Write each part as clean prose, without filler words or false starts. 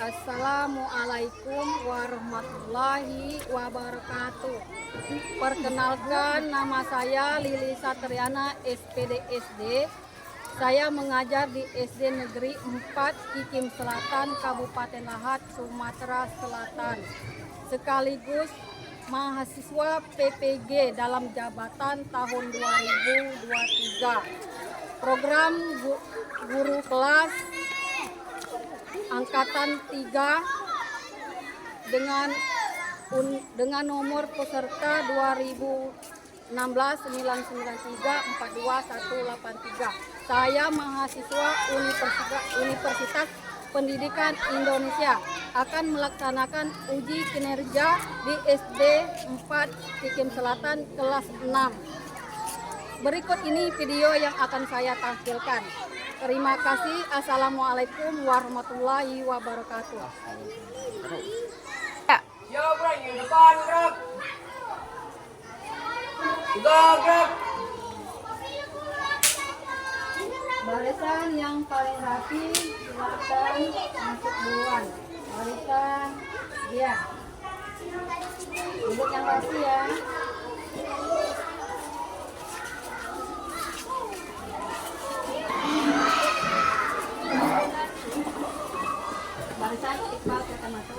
Assalamualaikum warahmatullahi wabarakatuh. Perkenalkan, nama saya Lili Satriana, SPD SD. Saya mengajar di SD Negeri 4 Kikim Selatan, Kabupaten Lahat, Sumatera Selatan. Sekaligus mahasiswa PPG dalam jabatan tahun 2023. Program guru kelas angkatan 3 dengan nomor peserta 2016-993-42183. Saya mahasiswa Universitas Pendidikan Indonesia akan melaksanakan uji kinerja di SD 4 Kikim Selatan kelas 6. Berikut ini video yang akan saya tampilkan. Terima kasih. Assalamualaikum warahmatullahi wabarakatuh. Yo, bro, yang depan, gerak. Gerak. Barisan yang paling rapi silakan masuk duluan. Barisan dia. Duduk yang rapi ya. Barisan Iqbal kita masuk.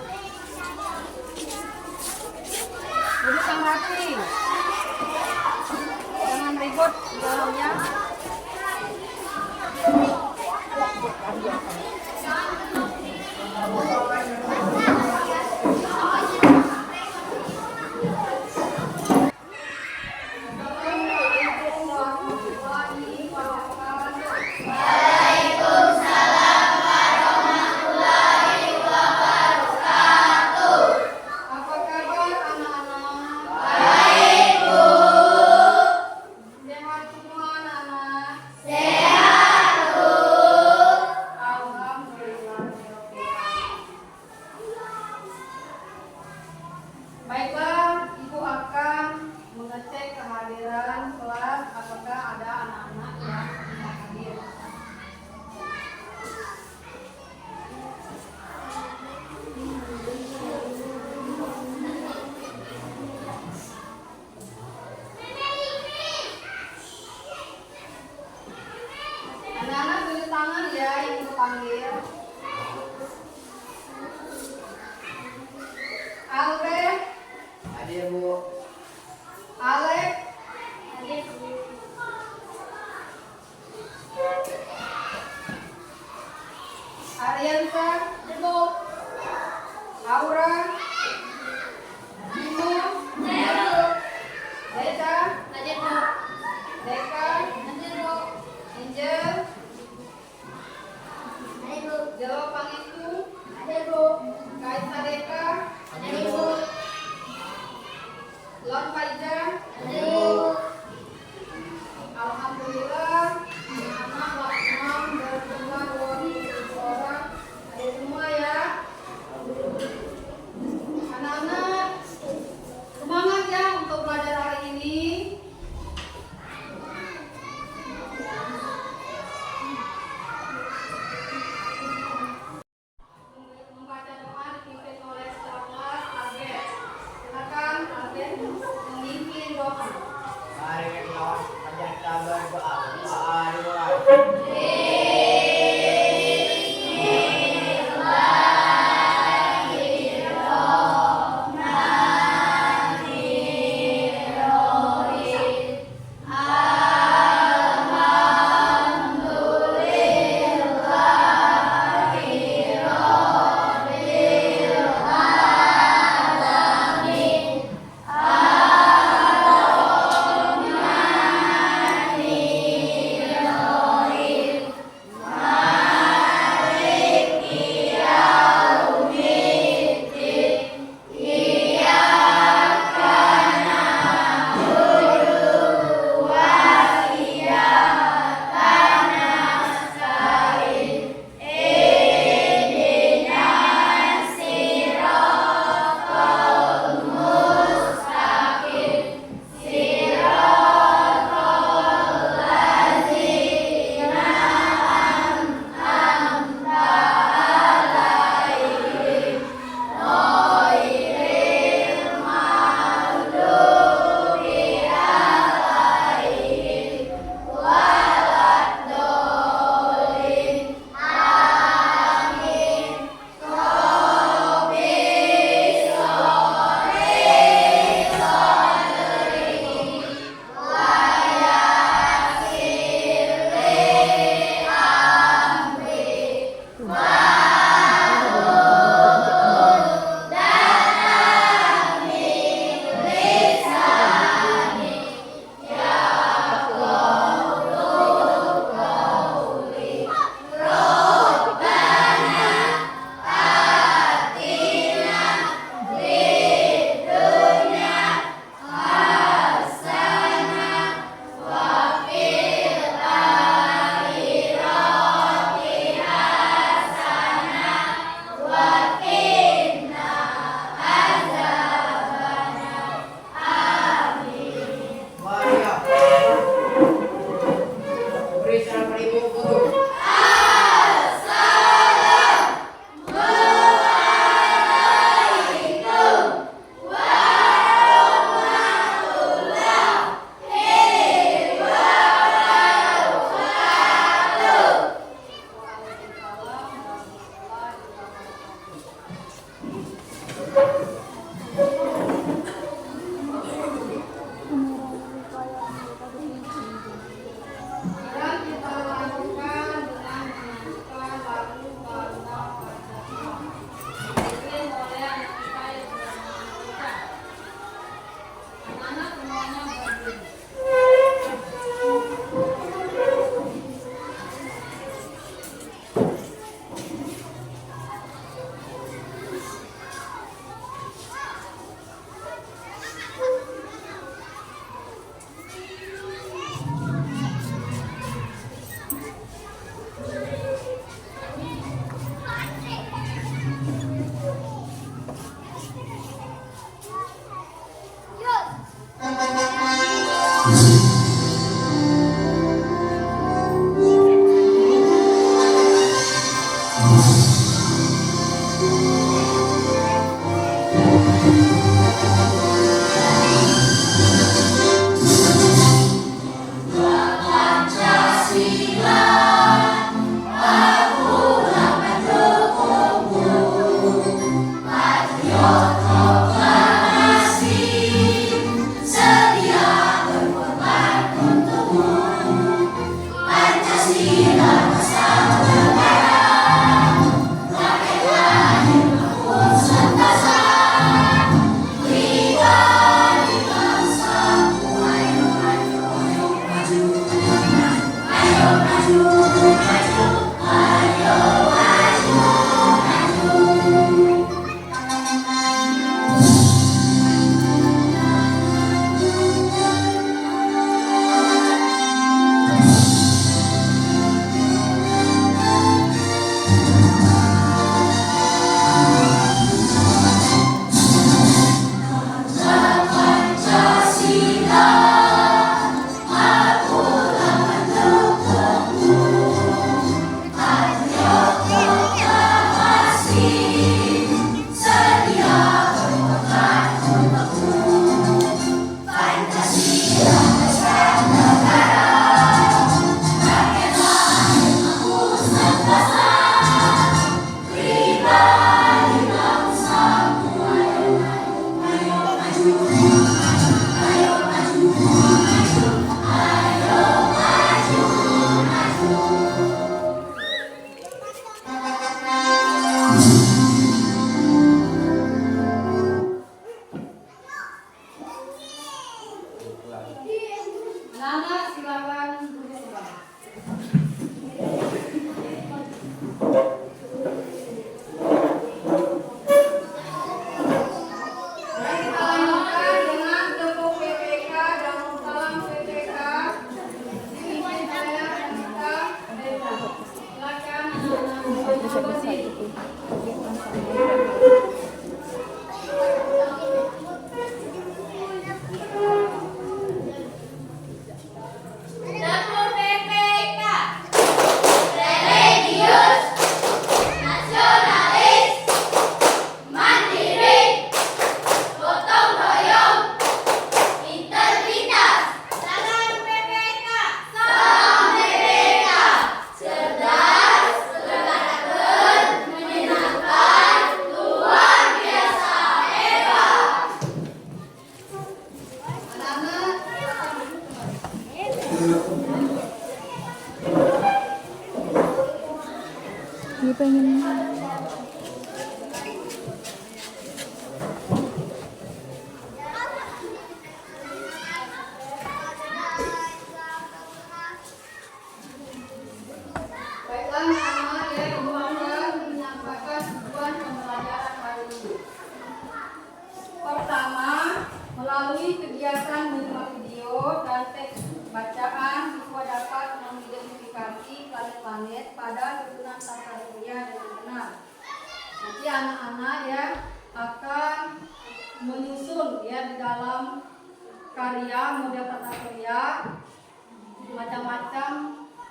Duduk yang rapi. Jangan ribut di dalamnya. Baiklah, Ibu akan mengecek kehadiran kelas, apakah ada anak-anak yang tidak hadir. Anak-anak tulis tangan ya, yang Ibu panggil. Albert. Hadir, Bu. Alek, hadir. Ariansa, hadir. Aura, Bimo, hadir. Deta, hadir. Deka, hadir. Angel, hadir. Jawa Pangestu, hadir. Kaisa Deka, hadir. Lon Faizah, hadir. Alhamdulillah, anak kelas 6 berjumlah 27 orang hadir semua ya. Anak-anak, semangat ya untuk belajar hari ini. Dapur PPK religius, nasionalis, mandiri, gotong royong, integritas. Dapur PPK salam mereka, cerdas, berkarakter, menyenangkan, luar biasa hebat. Anak-anak, Dia pengen baiklah anak-anak ya, Ibu akan menyampaikan tujuan pembelajaran hari ini. Pertama, melalui kegiatan menyimak video dan teks bacaan, siswa dapat mengidentifikasi planet-planet pada susunan tata surya dengan benar. Nanti anak-anak ya akan menyusun ya di dalam karya model tata surya macam-macam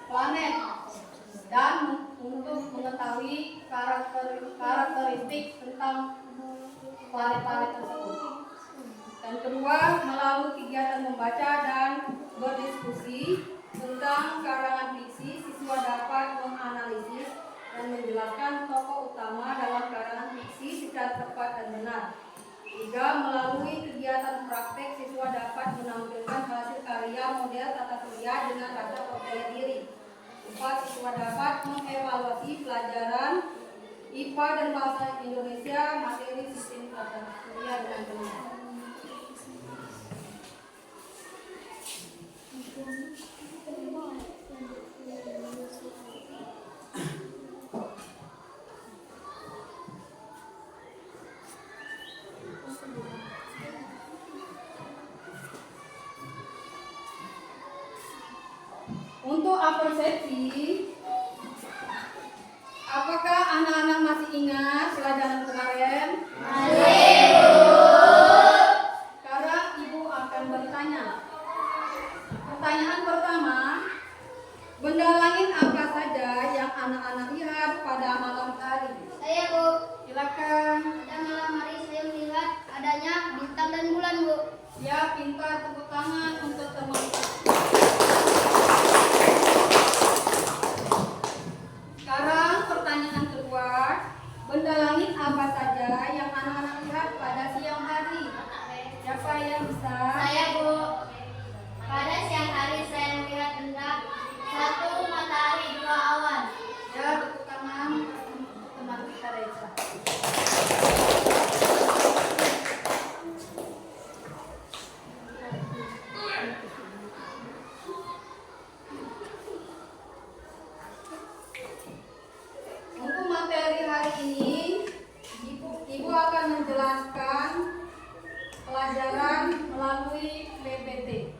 planet dan untuk mengetahui karakteristik tentang planet-planet tersebut. Dan kedua, melalui kegiatan membaca dan berdiskusi tentang karangan fiksi, siswa dapat menganalisis dan menjelaskan tokoh utama dalam karangan fiksi secara tepat dan benar. Tiga, melalui kegiatan praktek, siswa dapat menampilkan hasil karya model tata surya dengan rasa percaya diri. 4. Siswa dapat mengevaluasi pelajaran IPA dan Bahasa Indonesia materi sistem tata surya dengan benar. Untuk apresiasi, apakah anak-anak masih ingat pelajaran kemarin? Sekarang Ibu akan bertanya. Pertanyaan pertama, benda langit apa saja yang anak-anak lihat pada malam hari? Saya, Bu. Silakan. Pada malam hari saya melihat adanya bintang dan bulan, Bu. Ya, pintar, tepuk tangan untuk teman. Sekarang pertanyaan kedua, benda langit apa saja yang anak-anak lihat pada siang hari? Siapa yang bisa? Saya, Bu. Pada siang hari saya melihat benda 1 matahari 2 awan. Ya, tepuk tangan untuk teman kita Reza. Untuk materi hari ini, Ibu akan menjelaskan pelajaran melalui PPT.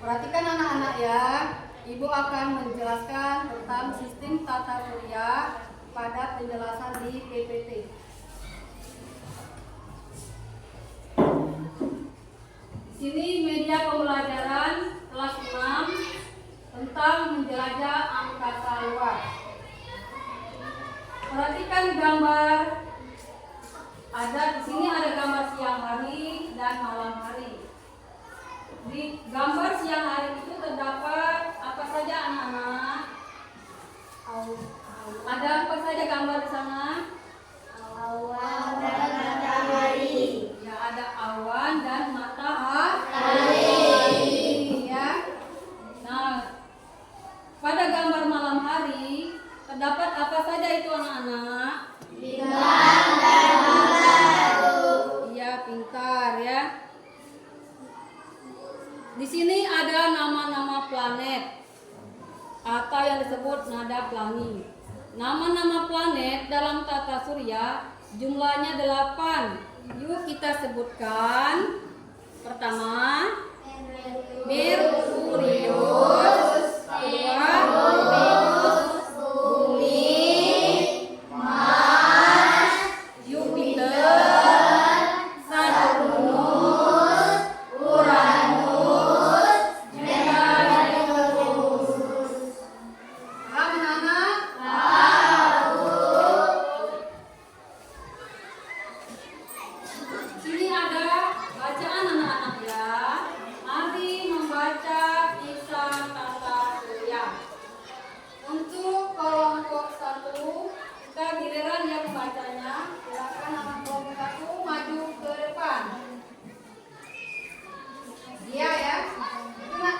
Perhatikan anak-anak ya, Ibu akan menjelaskan tentang sistem tata surya pada penjelasan di PPT. Di sini media pembelajaran kelas 6 tentang menjelajah angkasa luar. Perhatikan gambar. Di sini ada gambar siang hari dan malam hari. Di gambar siang hari itu terdapat apa saja anak-anak? Ada apa saja gambar di sana? nada pelangi. Nama-nama planet dalam tata surya jumlahnya 8. Yuk kita sebutkan. Pertama, Merkurius. Kedua, Venus, Bumi, Mars, Jupiter, Saturnus, Uranus, Neptunus. Paham anak-anak? Sini ada bacaan anak-anak ya. Mari membaca kisah tata surya. Untuk kelompok 1, kita giliran yang membacanya. Silakan anak kelompok 1 maju ke depan. Dia ya. Ingat.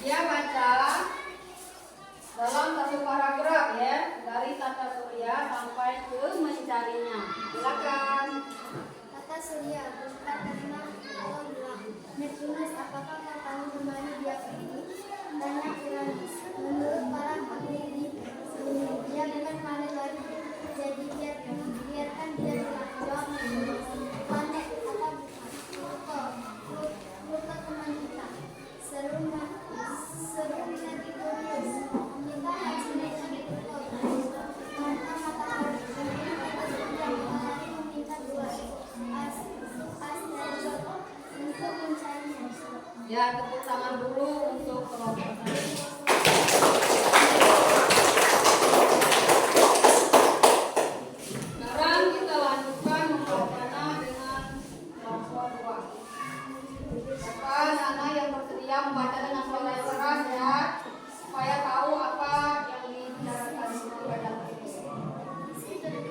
Dia baca dalam satu paragraf ya, dari tata surya sampai ke mencarinya. Silakan. Tata surya berempat terima Allah. Neptunus, apakah kau tahu di mana dia pergi? Tanya Uranus. Menurut para ahli bumi, dia bukan planet baru. Jadi biarkan dia jawab. Planet apa bukan? Pluto. Pluto teman kita. Serunya Merkurius. Kita harus menjadi Pluto. Karena matahari matahari meminta dua asteroid untuk mencarinya. Ya, tepuk tangan dulu untuk kelompok 1. Sekarang kita lanjutkan membacanya dengan kelompok 2. Siapa anak yang bersedia membaca dengan suara yang keras ya, supaya tahu apa yang dibicarakan di badan ini.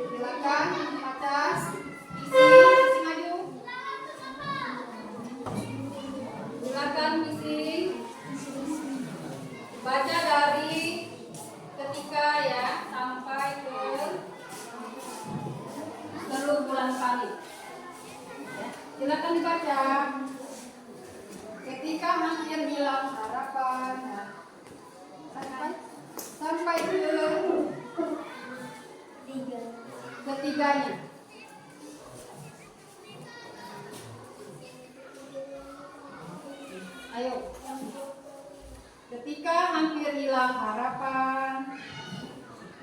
Silakan baca isi maju. Silakan isi. Baca dari ketika ya sampai ke seluruh bulan kali. Silakan dibaca. Ketika hampir hilang harapan, sampai ke ketiganya. Ayo. Ketika hampir hilang harapan,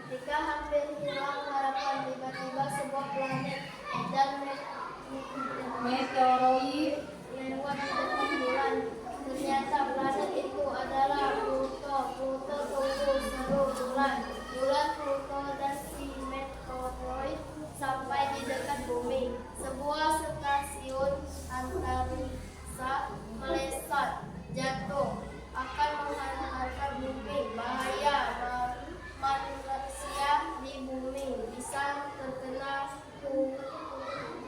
Ketika hampir hilang harapan, tiba-tiba sebuah planet dan meteoroid lewat di depan bulan. Ternyata planet itu adalah Pluto. Pluto tunggu seluruh bulan. Bulan, Pluto, dan si meteoroid sampai di dekat bumi. Sebuah stasiun antariksa melesat, jatuh, akan menghantarkan bumi. Bahaya manusia di bumi bisa terkena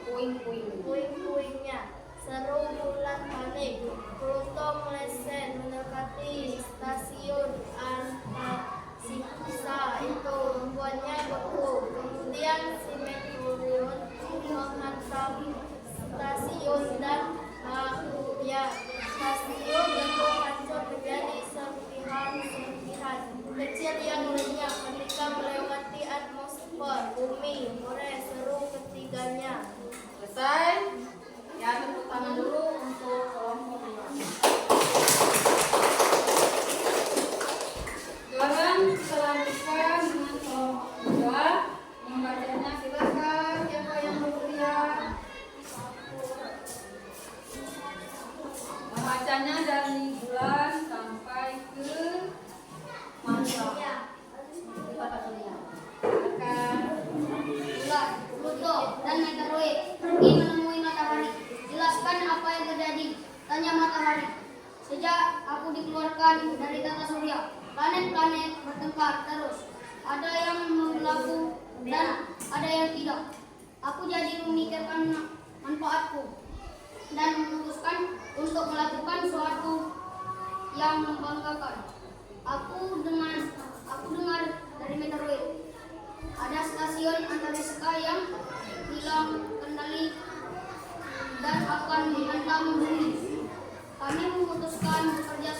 puing-puingnya. Seru bulan panik. Pluto meleset mendekati stasiun antariksa itu, membuatnya beku. Kemudian si meteoroid menghantam stasiun dan ya stasiun itu hancur menjadi serpihan-serpihan kecil yang lenyap ketika melewati atmosfer bumi. Mulai seru ketiganya. selesai. Ya, tepuk tangan dulu untuk kelompok 2. Sekarang kita lanjutkan dengan kelompok 3. Membacanya silakan. Siapa yang bersedia? Membacanya dari bulan sampai ke masa. Di tata surya. Silakan. Bulan, Pluto, dan meteoroid pergi menemui matahari. Jelaskan apa yang terjadi, tanya matahari. Sejak aku dikeluarkan dari tata surya, planet-planet bertengkar terus. Ada yang berlaku dan ada yang tidak. Aku jadi memikirkan manfaatku dan memutuskan untuk melakukan sesuatu yang membanggakan. Aku dengar dari meteoroid ada stasiun antariksa yang hilang kendali dan akan menghantam bumi. Kami memutuskan bekerja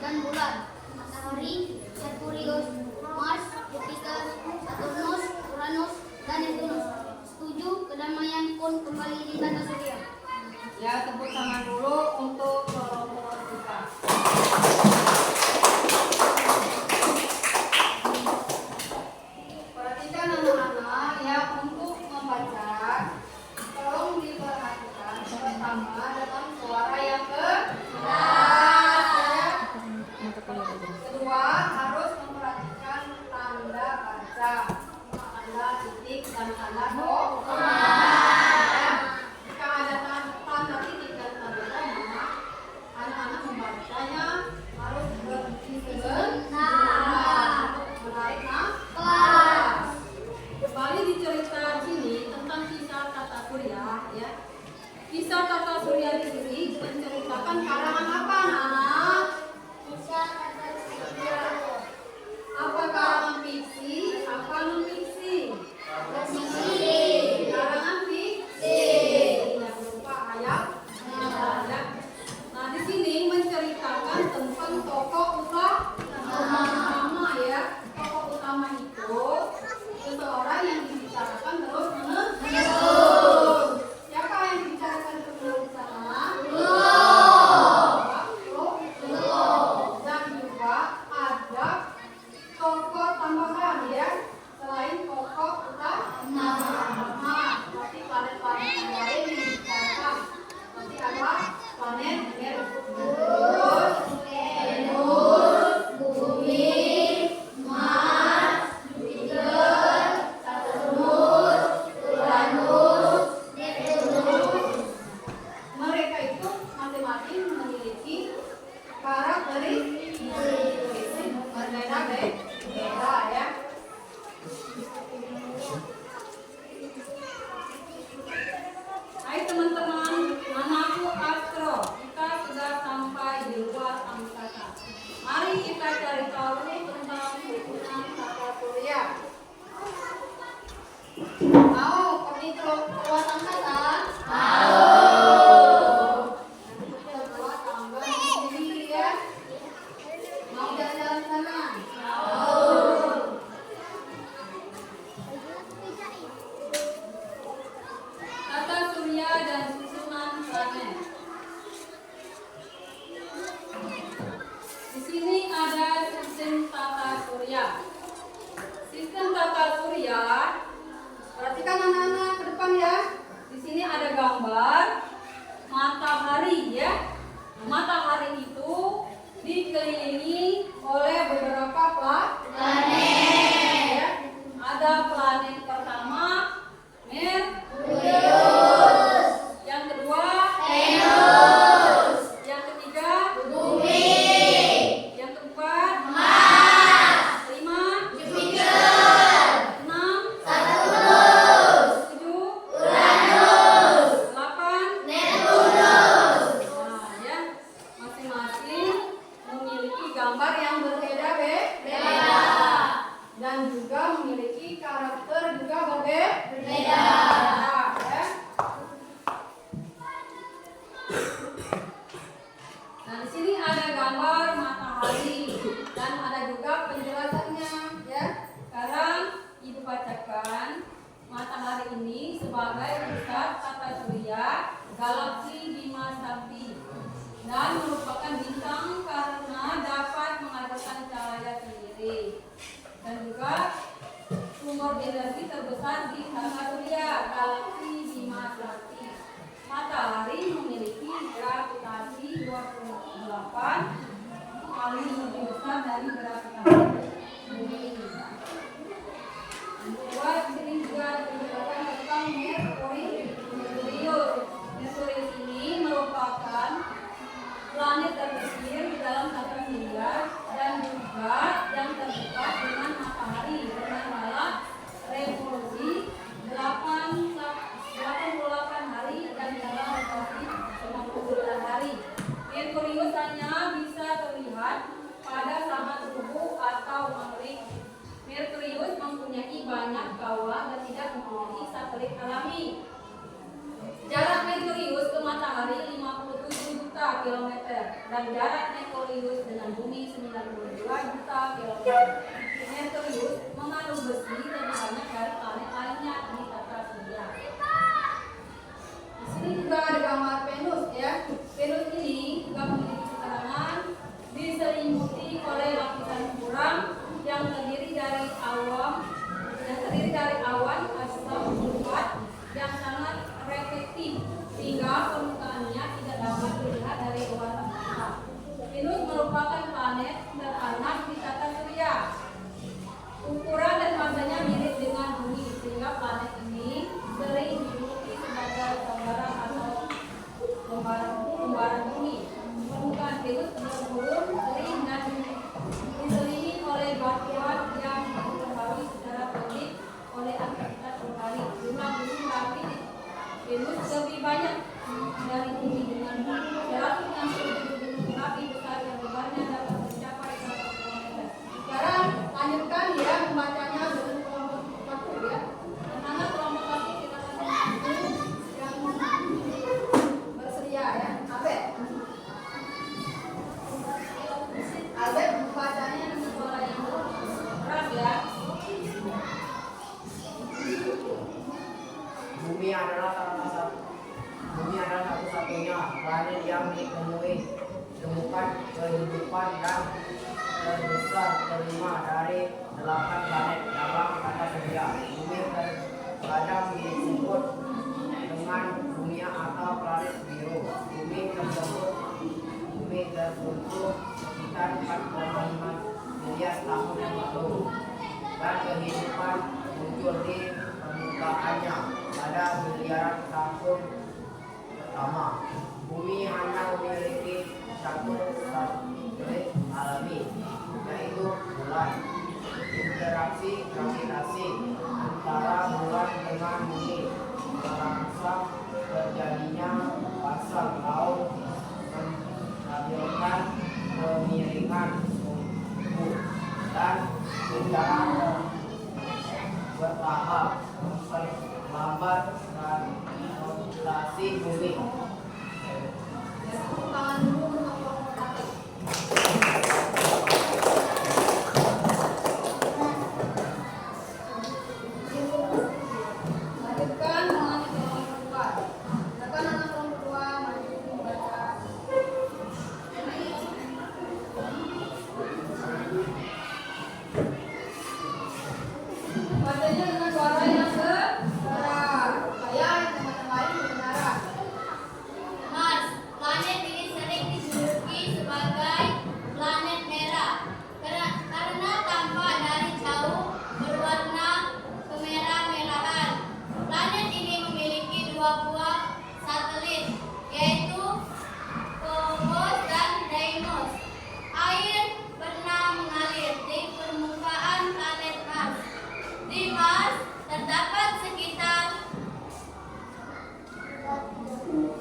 dan bulan, matahari, Merkurius, Mars, Jupiter, Saturnus, Uranus, dan Neptunus. Setuju, kedamaian pun kembali di tata surya. Ya, tepuk tangan dulu untuk kelompok kita. Perhatikan anak-anak ya, untuk membaca tolong diperhatikan pertama dalam suara yang keras ya. Kedua harus memperhatikan tanda baca, tanda titik dan tanda koma. Ya. Jika ada tanda titik dan tanda koma, anak-anak membacanya harus berhenti sebentar untuk menarik nafas. Kembali di cerita sini tentang kisah tata surya ya. Kisah tata surya di sini menceritakan karangan apa anak-anak? Apa karangan fiksi? Apa non fiksi? Karangan fiksi. Yang berupa ayat. Ya. Nah di sini menceritakan tentang tokoh utama ya. Tokoh utama itu seseorang yang dibicarakan terus menerus. Siapa yang dibicarakan terus menerus sana? Dan juga ada tokoh tambahan ya, selain tokoh utama. Berarti planet-planet yang lain yang dibicarakan. Berarti ada planet Merkurius, Venus, Bumi, Mars, Jupiter, Saturnus, Uranus, Neptunus. Mereka itu masing-masing memiliki karakteristik berbeda ya. Hai teman-teman, namaku Astro. Kita sudah sampai di luar angkasa. Mari kita cari tahu tentang hubungan tata surya. Mau pergi ke luar angkasa? Nanti kita buat tangga sendiri ya. Mau jalan-jalan sana? Tata surya dan susunan planet. Di sini ada sistem tata surya. Sistem tata surya. Perhatikan anak-anak ke depan ya. Di sini ada gambar matahari ya. Matahari itu dikelilingi oleh beberapa planet. Ya. Ada planet pertama Merkurius. Yang kedua Venus. Yang ketiga Bumi. Yang keempat Mars. 5 Jupiter. 6 Saturnus. 7 Uranus. 8 Neptunus. Nah, ya. Masing-masing memiliki gambar yang berbeda-beda dan juga memiliki karakter juga berbeda. Ya. Nah, di sini ada gambar matahari dan ada juga penjelasannya ya. Sekarang Ibu bacakan matahari ini sebagai pusat tata surya galaksi Bima Sakti dan merupakan bintang karena dapat menghasilkan cahaya sendiri dan juga sumber energi terbesar di tata surya galaksi Bima Sakti. Matahari memiliki gravitasi 28 kali lebih besar dari gravitasi bumi. Yang kedua, di sini juga dijelaskan tentang Merkurius. Merkurius ini merupakan planet terkecil di dalam tata surya dan juga yang terdekat dengan matahari dengan malam revolusi 88 hari dan dalam rotasi 59 hari. Merkurius hanya bisa terlihat pada saat subuh atau maghrib. Merkurius mempunyai banyak kawah dan tidak mempunyai satelit alami. Jarak Merkurius ke matahari 57 juta kilometer dan jarak Merkurius dengan bumi 92 juta kilometer. Merkurius mengandung besi lebih banyak dari planet lainnya di tata surya. Di sini juga ada gambar Venus ya. Venus ini juga memiliki keterangan diselimuti oleh lapisan kurang yang terdiri dari awan asam sulfat yang sangat reflektif sehingga permukaannya tidak dapat dilihat dari luar angkasa. Venus merupakan planet terpanas di tata surya. Ukuran dan masanya mirip dengan bumi sehingga planet ini sering dijuluki sebagai gambaran atau lembaran bumi. Permukaan Venus bergurun kering dan diselimuti oleh batuan yang dipengaruhi secara teknik oleh aktivitas matahari. Jumlah gunung berapi di Venus lebih banyak dari bumi dengan 167 gunung berapi besar yang lebarnya dapat mencapai 1 km. Sekarang lanjutkan ya membacanya dengan kelompok satu ya. Karena kelompok satu kita akan Yang bersedia ya. Albert membacanya dengan suara yang keras ya. Bumi adalah satu-satunya planet yang ditemukan kehidupan dan terbesar kelima dari 8 planet dalam tata surya. Bumi terkadang disebut dengan dunia atau planet biru. Bumi terbentuk sekitar 4,5 miliar tahun yang lalu dan kehidupan muncul di permukaannya pada miliaran tahun pertama. Bumi hanya memiliki satu satelit alami, yaitu bulan. Interaksi gravitasi antara bulan dengan bumi merangsang terjadinya pasang laut menstabilkan kemiringan suhu dan secara bertahap memperlambat rotasi bumi. tepuk tangan dulu untuk kelompok satu. Lanjutkan dengan kelompok kedua. Silakan anak kelompok kedua maju membaca. Bacanya dengan suara yang keras supaya teman-teman lain mendengar. Mars, planet ini sering dijuluki sebagai planet merah karena tampak dari jauh berwarna kemerah-merahan. Planet ini memiliki 2 buah satelit, yaitu Phobos dan Deimos. Air pernah mengalir di permukaan planet Mars. Di Mars terdapat sekitar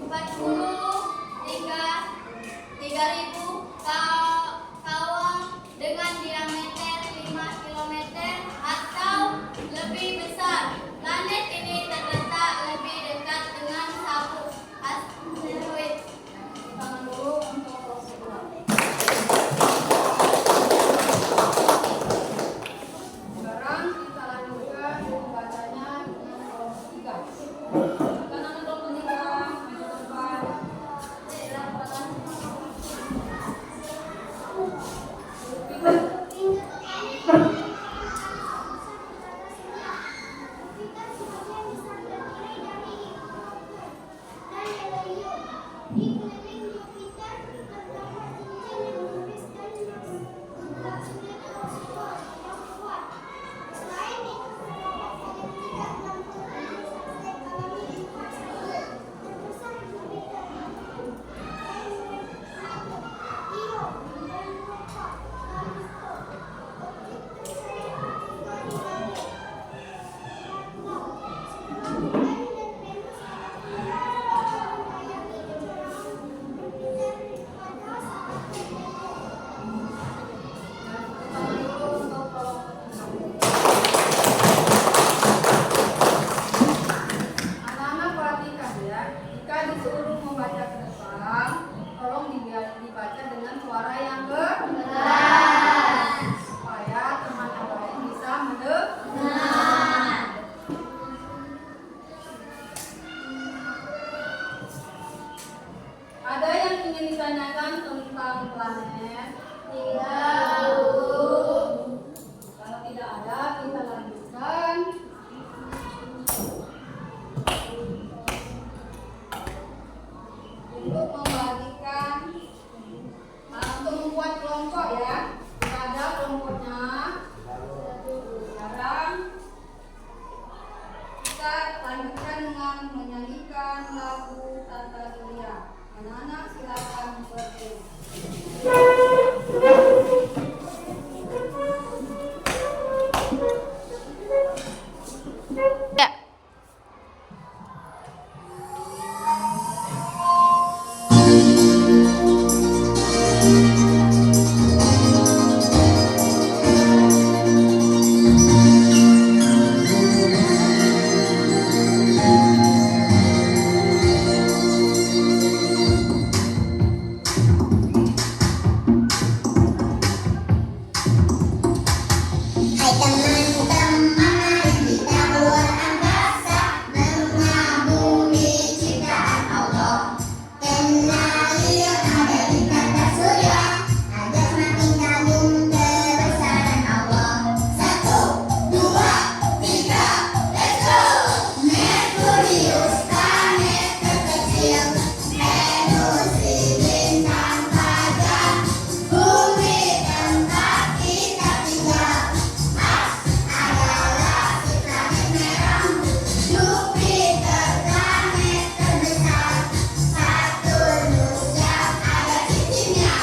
43.000 kawah dengan diameter 5 km atau lebih besar. Planet ini terletak lebih dekat dengan sabuk asteroid. Tangan dulu untuk kelompok kedua. Sekarang kita lanjutkan membacanya dengan kelompok tiga. Karena kelompok tiga maju ke depan. dengan menyanyikan lagu Tata Surya. Anak-anak silakan berdiri. Ya. Hai teman-teman, mari kita keluar angkasa, mengagumi ciptaan Allah. Kenali yang ada di tata surya, agar makin kagum kebesaran Allah. 1, 2, 3, let's go! Merkurius, planet terkecil, Venus si bintang fajar, bumi tempat kita tinggal. Jupiter, planet terbesar, Saturnus yang ada cincinnya,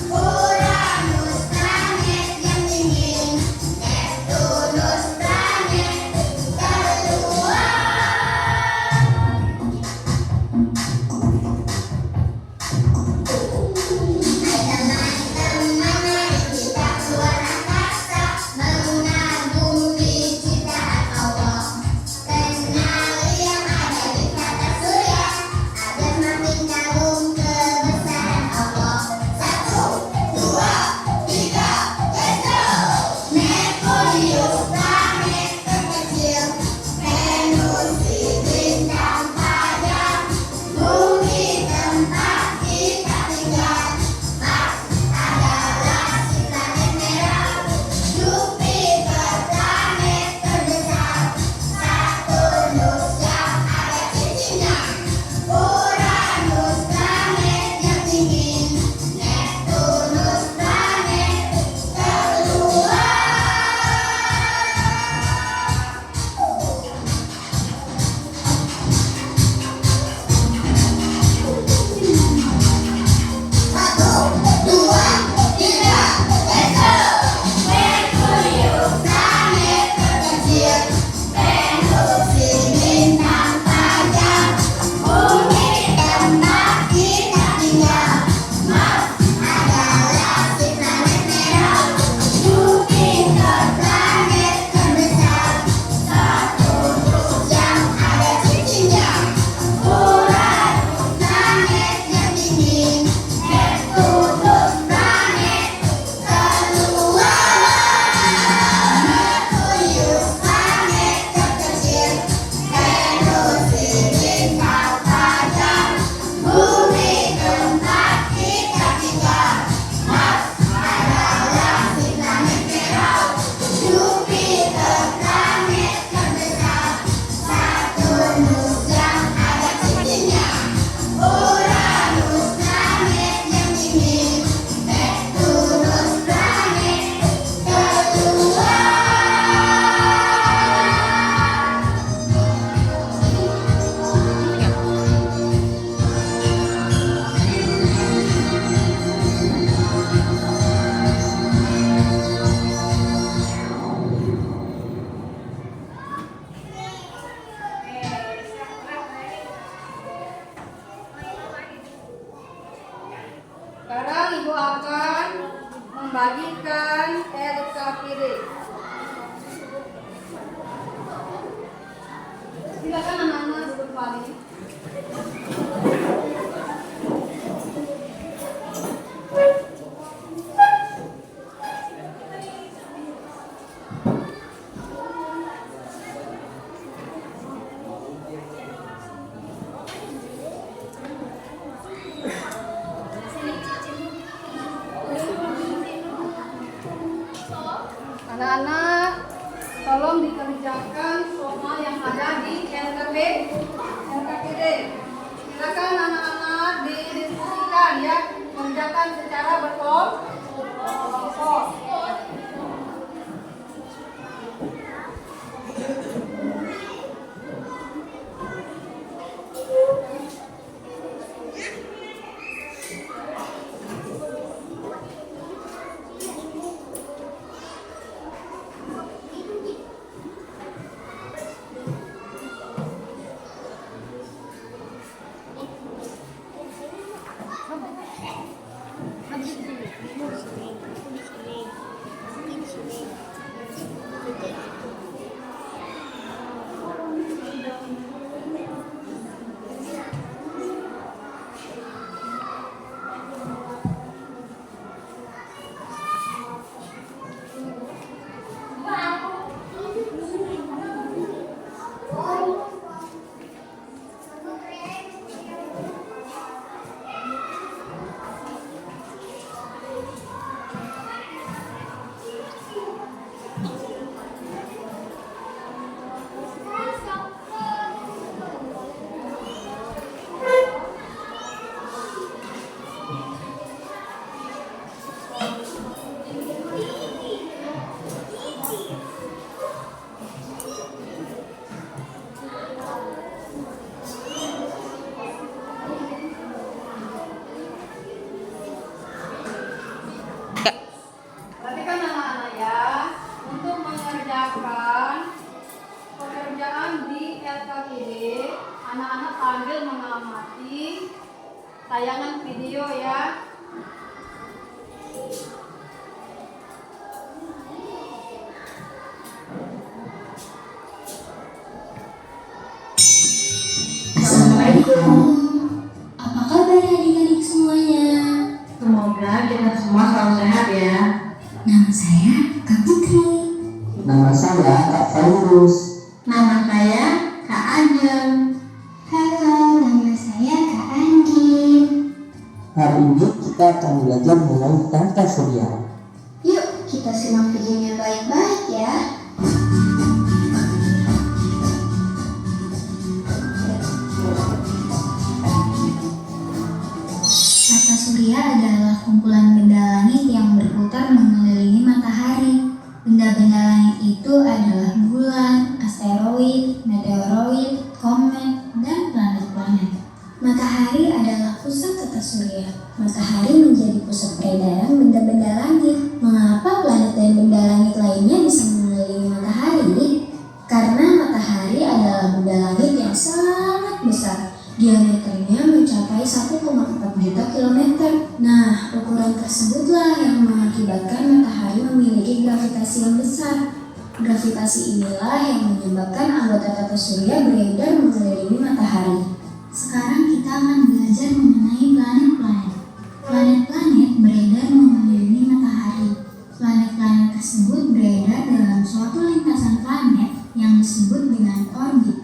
Uranus, planet yang dingin, Neptunus, planet terluar. Hai teman-teman, mari kita keluar angkasa, mengagumi ciptaan Allah. Kenali yang ada di tata surya, agar makin kagum kebesaran Allah. 1, 2, 3, let's go! Merkurius, planet terkecil, Venus si bintang fajar, bumi tempat kita tinggal. Mars adalah si planet merah, Jupiter, planet terbesar, Saturnus yang ada cincinnya, Uranus, planet yang dingin, Neptunus, planet terluar. Satu, dua, tiga, let's go! Merkurius, planet terkecil, Venus si bintang fajar, bumi tempat kita tinggal. Mars adalah si planet merah, Jupiter, planet terbesar, Saturnus yang ada cincinnya, Uranus, planet yang dingin, Neptunus, planet terluar. Merkurius, planet terkecil, Venus si bintang fajar, bumi tempat kita tinggal. Mars adalah si planet merah, Jupiter, planet terbesar, Saturnus yang ada cincinnya, Uranus, planet yang dingin, Neptunus, planet terluar. Sekarang Ibu akan membagikan LKPD. Silakan anak-anak duduk kembali. Anak-anak, tolong dikerjakan soal yang ada di LKPD. Silakan anak-anak didiskusikan ya, kerjakan secara berkelompok. Anak-anak sambil mengamati tayangan video ya. Assalamualaikum. Apa kabar adik-adik semuanya? Semoga kita semua selalu sehat ya. Nama saya Kak Putri. Nama saya Kak Fairuz. Nama saya Kak Ajeng. Halo, nama saya Kak Angin. Hari ini kita akan belajar mengenai tata surya. Yuk, kita simak videonya baik-baik ya. Tata surya adalah kumpulan benda langit yang berputar mengelilingi matahari. Benda-benda langit itu adalah bulan, asteroid, meteoroid, komet, dan planet-planet. Matahari adalah pusat tata surya. Matahari menjadi pusat peredaran benda-benda langit. Mengapa planet dan benda langit lainnya bisa mengelilingi matahari? Karena matahari adalah benda langit yang sangat besar. Diameternya mencapai 1,4 juta kilometer. Nah, ukuran tersebutlah yang mengakibatkan matahari memiliki gravitasi yang besar. Gravitasi inilah yang menyebabkan anggota tata surya beredar mengelilingi matahari. Sekarang kita akan belajar mengenai planet-planet. Planet-planet beredar mengelilingi matahari. Planet-planet tersebut beredar dalam suatu lintasan planet yang disebut dengan orbit.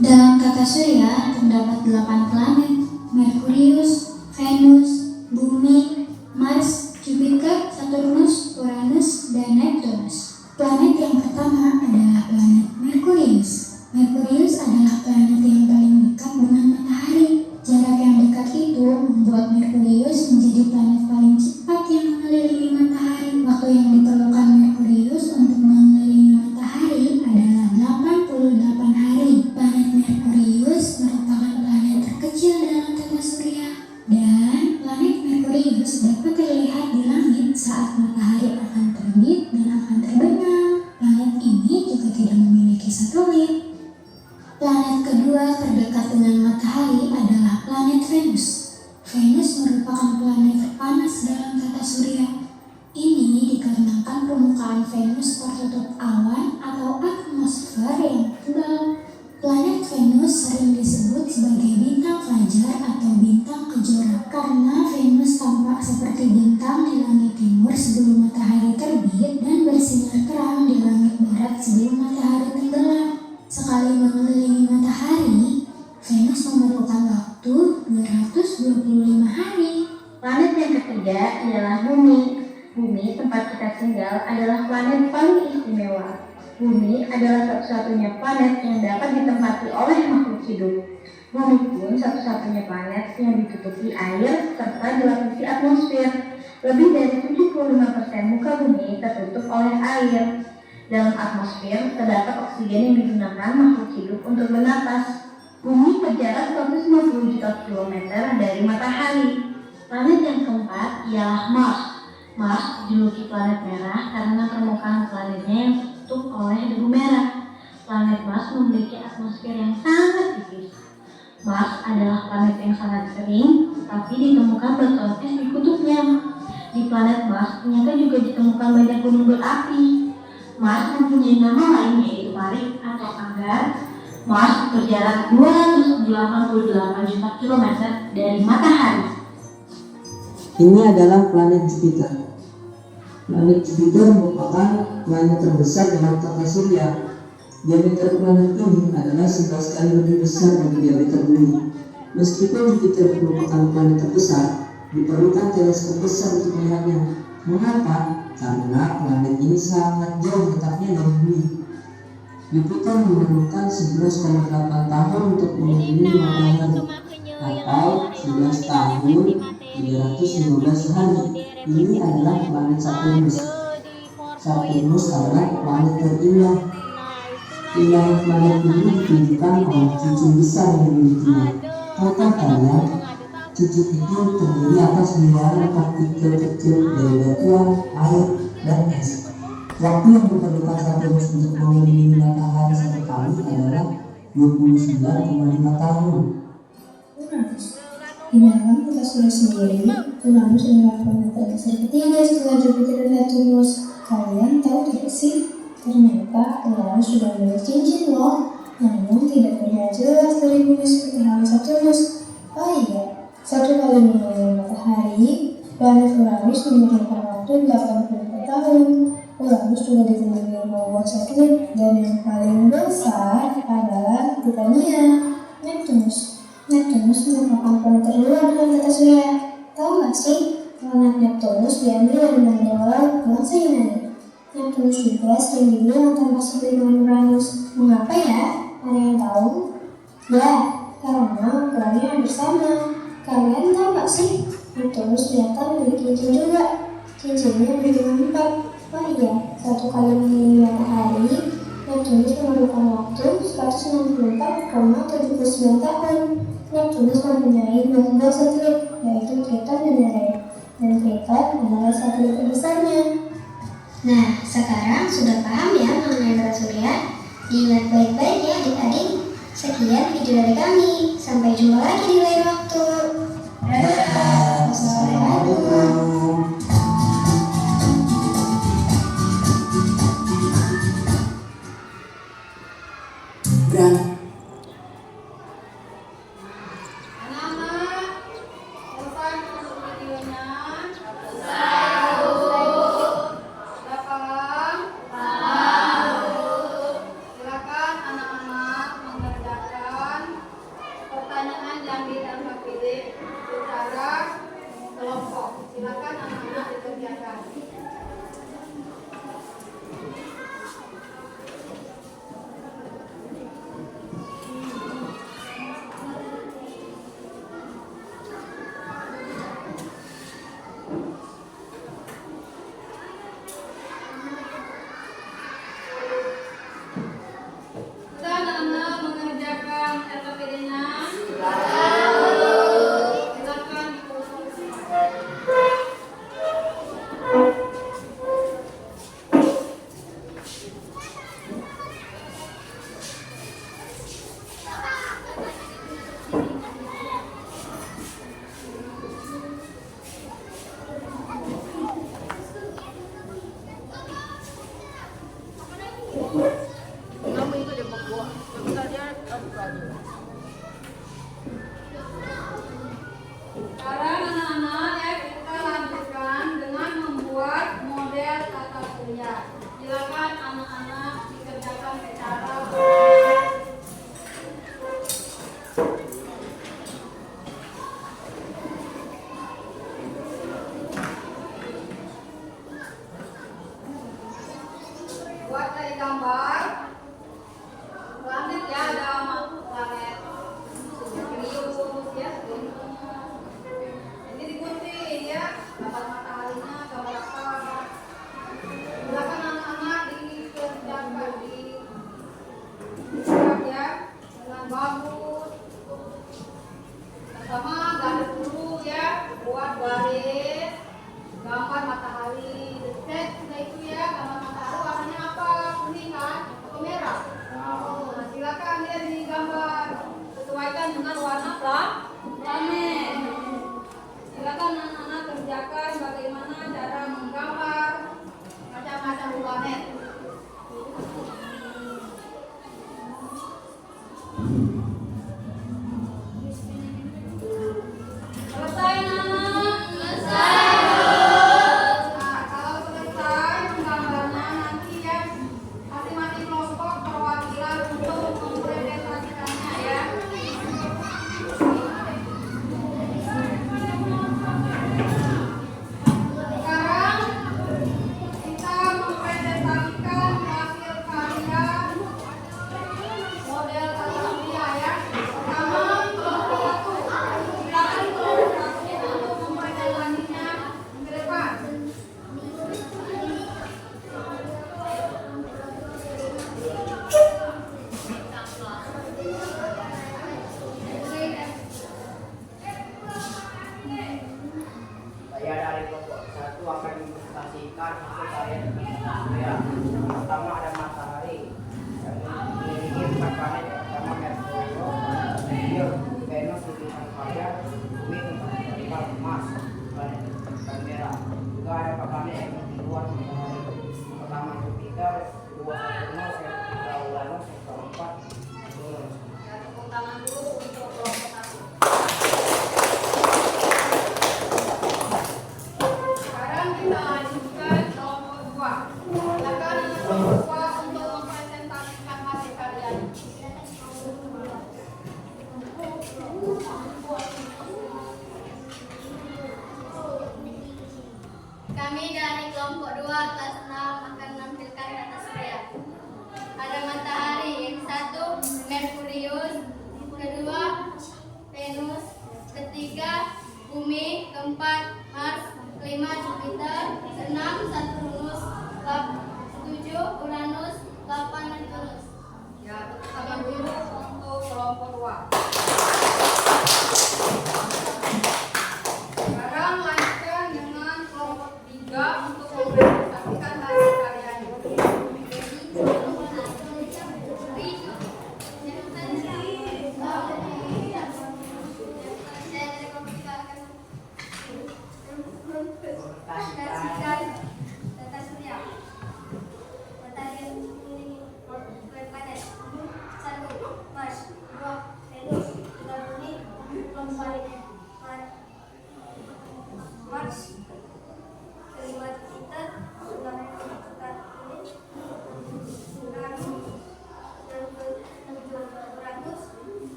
Dalam tata surya terdapat 8 planet: Merkurius, Venus, Bumi, Mars, Jupiter, Saturnus, Uranus, dan Neptunus. Planet yang pertama adalah planet Merkurius. Merkurius adalah planet yang paling dekat dengan matahari. Jarak yang dekat itu membuat Merkurius menjadi planet paling cepat yang mengelilingi matahari. Waktu yang diperlukan Merkurius untuk mengelilingi matahari adalah 88 hari. Planet Merkurius merupakan planet terkecil dalam tata surya, dan planet Merkurius dapat terlihat di langit saat matahari akan terbit dan akan terbenam. Planet ini juga tidak memiliki satelit. Planet kedua terdekat dengan matahari adalah planet Venus. Venus merupakan planet terpanas dalam tata surya. Ini dikarenakan permukaan Venus tertutup awan atau atmosfer yang tebal. Planet Venus sering disebut sebagai bintang fajar atau bintang kejora karena Venus tampak seperti bintang di langit timur sebelum matahari terbit dan bersinar terang di langit barat sebelum matahari tenggelam. Sekali mengelilingi matahari, Venus memerlukan waktu 225 hari. Planet yang ketiga adalah Bumi. Bumi, tempat kita tinggal, adalah planet paling istimewa. Bumi adalah satu-satunya planet yang dapat ditempati oleh makhluk hidup. Bumi pun satu-satunya planet yang ditutupi air serta dilapisi atmosfer. Lebih dari 75% muka bumi tertutup oleh air. Dalam atmosfer terdapat oksigen yang digunakan makhluk hidup untuk bernapas. Bumi berjarak 150 juta kilometer dari matahari. Planet yang keempat ialah Mars. Mars dijuluki planet merah karena permukaan planetnya yang tertutup oleh debu merah. Planet Mars memiliki atmosfer yang sangat tipis. Mars adalah planet yang sangat kering, tapi ditemukan batuan es di kutubnya. Di planet Mars ternyata juga ditemukan banyak gunung berapi. Mars mempunyai nama lain yaitu Marik atau agar. Mars berjarak 288 juta kilometer dari matahari. Ini adalah planet Jupiter. Planet Jupiter merupakan planet terbesar dalam tata surya. Diameter planet ini adalah 11 kali lebih besar dari diameter Bumi. Meskipun Jupiter merupakan planet terbesar, diperlukan teleskop besar untuk melihatnya. Mengapa? Karena planet ini sangat jauh letaknya dari Bumi. Jupiter memerlukan 11,8 tahun untuk mengelilingi matahari, atau 11 tahun 315 hari. Ini adalah planet Saturnus. Saturnus adalah planet terindah. Indah planet ini ditunjukkan oleh cincin besar yang dimilikinya. Katanya, cincin itu terdiri atas miliaran partikel kecil dari batuan, air, dan es. Waktu yang diperlukan Saturnus untuk mengelilingi matahari satu kali adalah 29,5 tahun. Uranus. Di dalam kita sudah sendiri, Uranus adalah planet terbesar ketiga setelah Jupiter dan Saturnus. Kalian tahu tidak sih? Ternyata Uranus sudah memiliki cincin loh, namun tidak terlihat jelas dari bumi seperti halnya Saturnus. Oh iya, satu kali mengelilingi matahari, planet Uranus memerlukan waktu 84 tahun. Uranus juga dikelilingi rumah buah satelit, dan yang paling besar adalah Titania, Neptunus. Neptunus merupakan planet terluar dalam tata surya. Tahu nggak sih, planet Neptunus diambil dari nama bangsa Yunani. Neptunus juga sering dibilang tampak seperti dengan Uranus. Mengapa ya? Ada yang tahu? Ya, karena ukurannya hampir sama. Kalian tahu nggak sih? Neptunus ternyata memiliki cincin juga. Cincinnya berjumlah 4. Oh iya, satu kali mengelilingi matahari, Neptunus memerlukan waktu 164,79 tahun. Neptunus mempunyai 2 buah satelit, yaitu Triton dan Nereid. Dan Triton adalah satelit terbesarnya. Nah, sekarang sudah paham ya mengenai tata surya? Ingat baik-baik ya adik-adik. Sekian video dari kami. Sampai jumpa lagi di lain waktu. Assalamualaikum. Anak-anak, selesai untuk videonya. Sudah paham? Silakan anak-anak mengerjakan pertanyaan yang ditambah pilih secara kelompok. Silakan anak-anak dikerjakan. Sudah anak-anak mengerjakan LKPD-nya? Silakan dipotong semua. Sekarang anak-anak ya kita lanjutkan dengan membuat model tata surya. Silakan anak-anak dikerjakan secara buat dari gambar planet ya, ada planet Merkurius ya, ini digunting ya, gambar mataharinya, gambar apa. Silakan anak-anak dikerjakan di ya dengan bagus. Pertama garis dulu ya, buat garis gambar matahari. Setelah itu ya, gambar matahari warnanya apa? Kuning kan atau merah? Nah, silakan ya digambar, sesuaikan dengan warna planet. Silakan anak-anak kerjakan bagaimana cara menggambar macam-macam planet. Selesai anak? Selesai. Nah, kalau selesai gambarnya nanti ya masing-masing kelompok perwakilan untuk mempresentasikannya ya. Sekarang kita mempresentasikan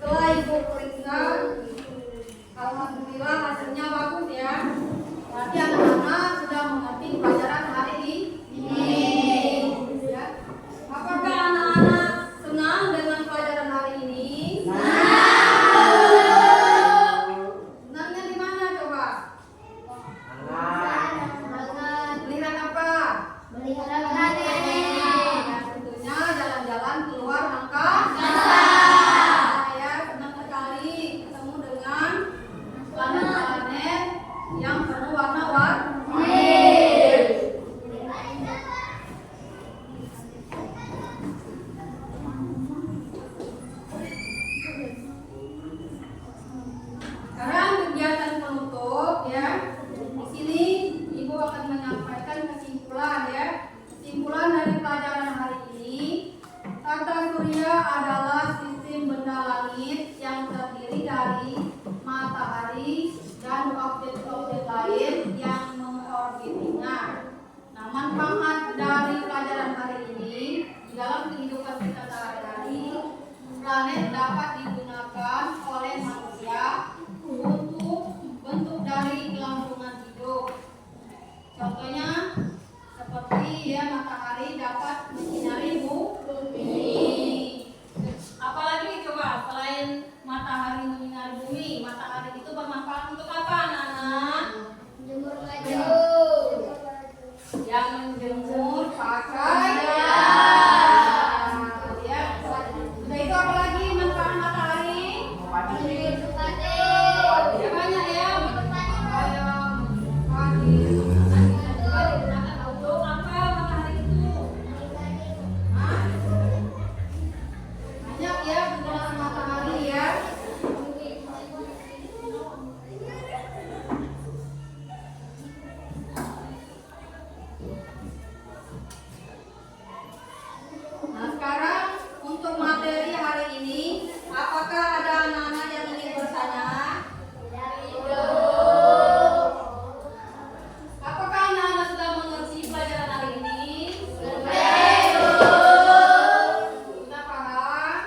Setelah Ibu periksa, alhamdulillah hasilnya bagus ya. Berarti anak-anak sudah mengerti pelajaran hari ini. Ya. Apakah anak-anak senang dengan pelajaran hari ini? Senangnya di mana coba? Melihat apa? Ya, tentunya jalan-jalan keluar angkasa. Saya senang sekali ketemu dengan planet-planet yang penuh warna-warni. Sekarang kegiatan penutup ya. Di sini Ibu akan menyampaikan kesimpulan ya. Kesimpulan dari pelajaran hari ini, tata surya adalah sistem benda langit yang terdiri dari matahari dan objek-objek lain yang mengorbitinya. Nah, manfaat dari pelajaran hari ini di dalam kehidupan kita sehari-hari, planet dapat digunakan oleh manusia untuk bentuk dari kelangsungan hidup. Contohnya seperti ya matahari dapat menyinari bumi. Apalagi coba selain matahari menyinari bumi, matahari itu bermanfaat untuk apa anak-anak? Yang menjemur pakaian. Ya, sudah itu apalagi manfaat matahari? Ya banyak ya. Untuk apa matahari itu? Banyak ya penggunaan matahari ya. Nah, sekarang untuk materi hari ini, apakah ada anak-anak yang ingin bertanya? Apakah anak-anak sudah mengerti pelajaran hari ini? Sudah paham?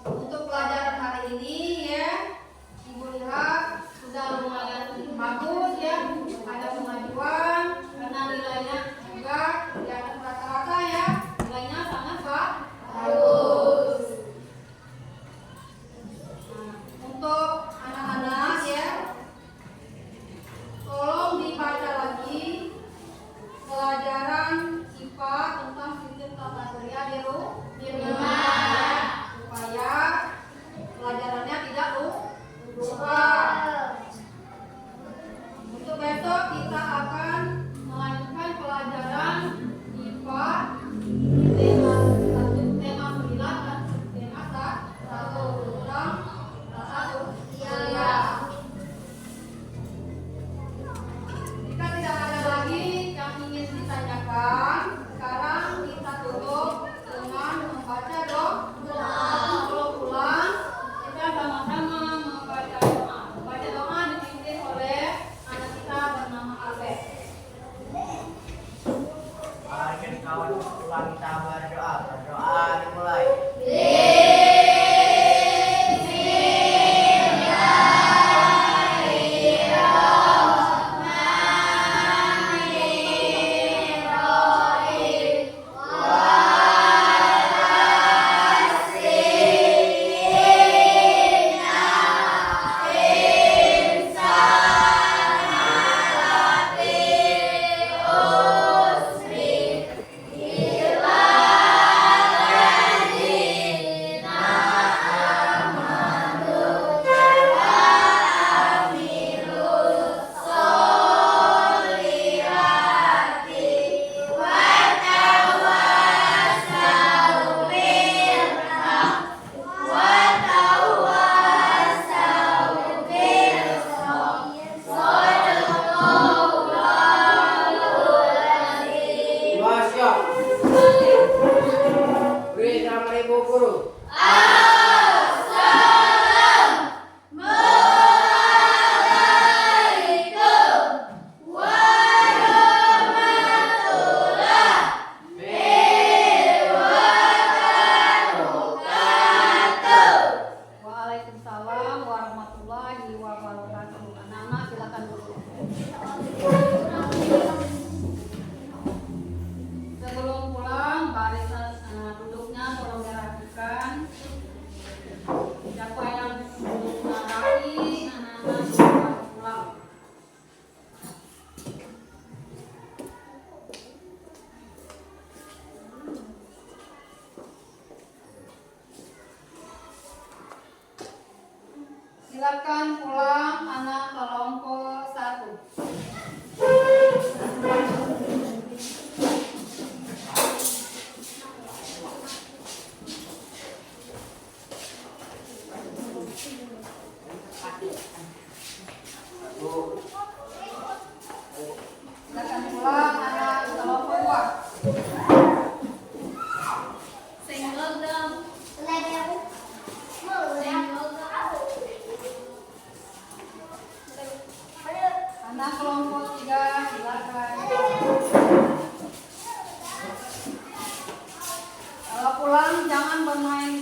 Untuk pelajaran hari ini ya, Ibu lihat sudah lumayan bagus ya, ada kemajuan karena nilainya juga di atas rata-rata ya, nilainya sangat bagus. Nah, untuk anak-anak ya, tolong dibaca lagi pelajaran IPA tentang sistem tata surya di rumah supaya pelajarannya tidak lupa. Untuk besok kita akan melanjutkan pelajaran IPA tema 9 dan tema 1 tentang tata surya. Jika tidak ada lagi yang ingin ditanyakan, sekarang kita tutup dengan membaca doa. Sebelum pulang, kita sama-sama membaca doa. Membaca doa dipimpin oleh anak kita bernama Albert. Mari kawan pulang kita berdoa. Berdoa dimulai. Assalamualaikum warahmatullahi tolong jangan bermain